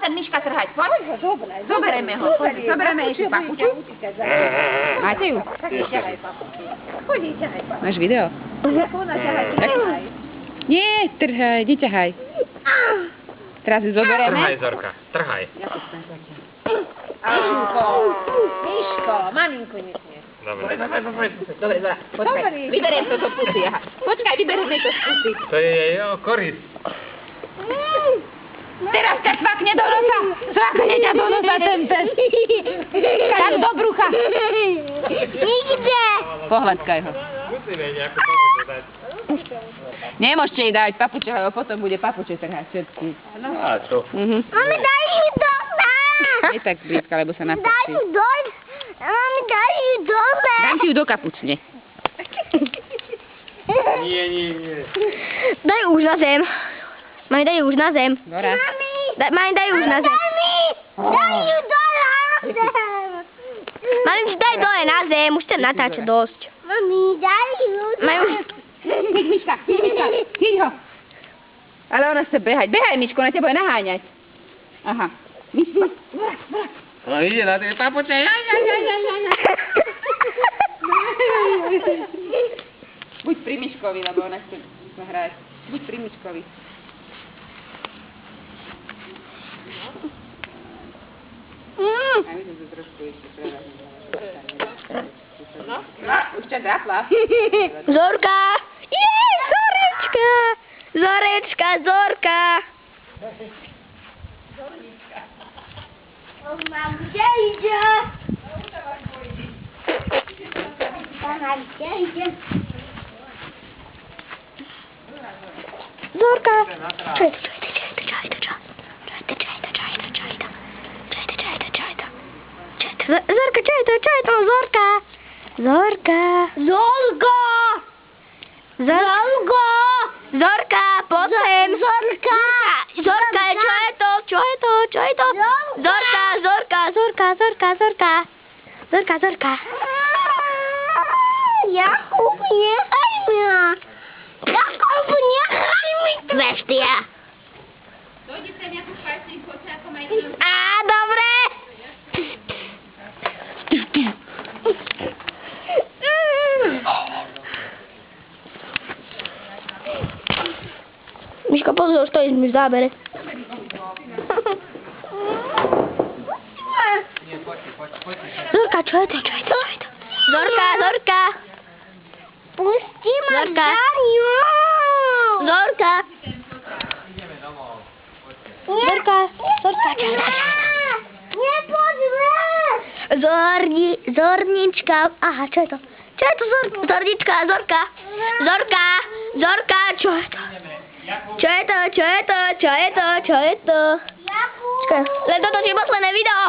len Miška trhať, poď. Zoberieme ho, zoberieme ešte papuču. Máte ju? Máš video? Nie, trhaj, neťahaj. Teraz ju zoberieme. Trhaj, Zorka, trhaj. Miško, maminku nesmieš. Dobre. Dobre, počkaj, vyberiem to do pusy, aha. Počkaj, vyberieme to z pusy. To je jej koris. Teraz ťa cvakne do nosa. Cvakne ťa do nosa ten pes. Tam do brucha. Nikde. Pohľadkaj ho. Musíme nejakú papuču dať. Nemôžete jej dávať papuče, lebo potom bude papuče trhať všetky. A čo? Mami, daj ju doma. Nie tak blízka, lebo sa Daj napustí. ju doj. Mami, daj ju doma. Dám ti ju do kapučne. Nie. Daj už na zem. Mami, daj už na zem. Dora. Mami, daj už na zem. Daj ju dole na zem. Mami, daj dole na zem. Už ten natáča dosť. Mami, daj ju dole. Hýď, Miška, hýď ho. Ale ona chce behať. Behaj, Miško, ona ťa bude naháňať. Aha. Miško, Dora. No ide na tie papuče. Buď pri Miškovi, lebo ona chce hrať. Buď pri Miškovi. A my sme to trošku ešte prerazili. No, už ťa drapla. Zorka! Jej, Zorečka! Zorečka, Zorka! Mama, kde ide? Mama, kde ide? Zorka! Зорка, čo je to? Зорka! Zorka! Zorka! Zorka! Zorka, poď sem! Zorka! Zorka, čo je to? Čo je to? Čo je to? Zorka, Zorka, Zorka, Zorka, Zorka! Zorka, Zorka! Jakub, nechaj mňa! Jakub, nechaj mi kvestia! Dojde sem nejakú špajci, poď sa ako má iný. Á, dobre! Miška, pozor, stojíš mi v zábere. Zorka, čo je to? Zorka, Zorka! Pusti ma, Daniu! Zorka! Zorka, Zorka, čo je to? Nepoďme! Zornička, aha, čo je to? Čo je to, Zornička, Zorka? Zorka, Zorka, čo je to? Čo je to, čo je to, čo je to, čo je to? Čakaj, len toto je posledné video.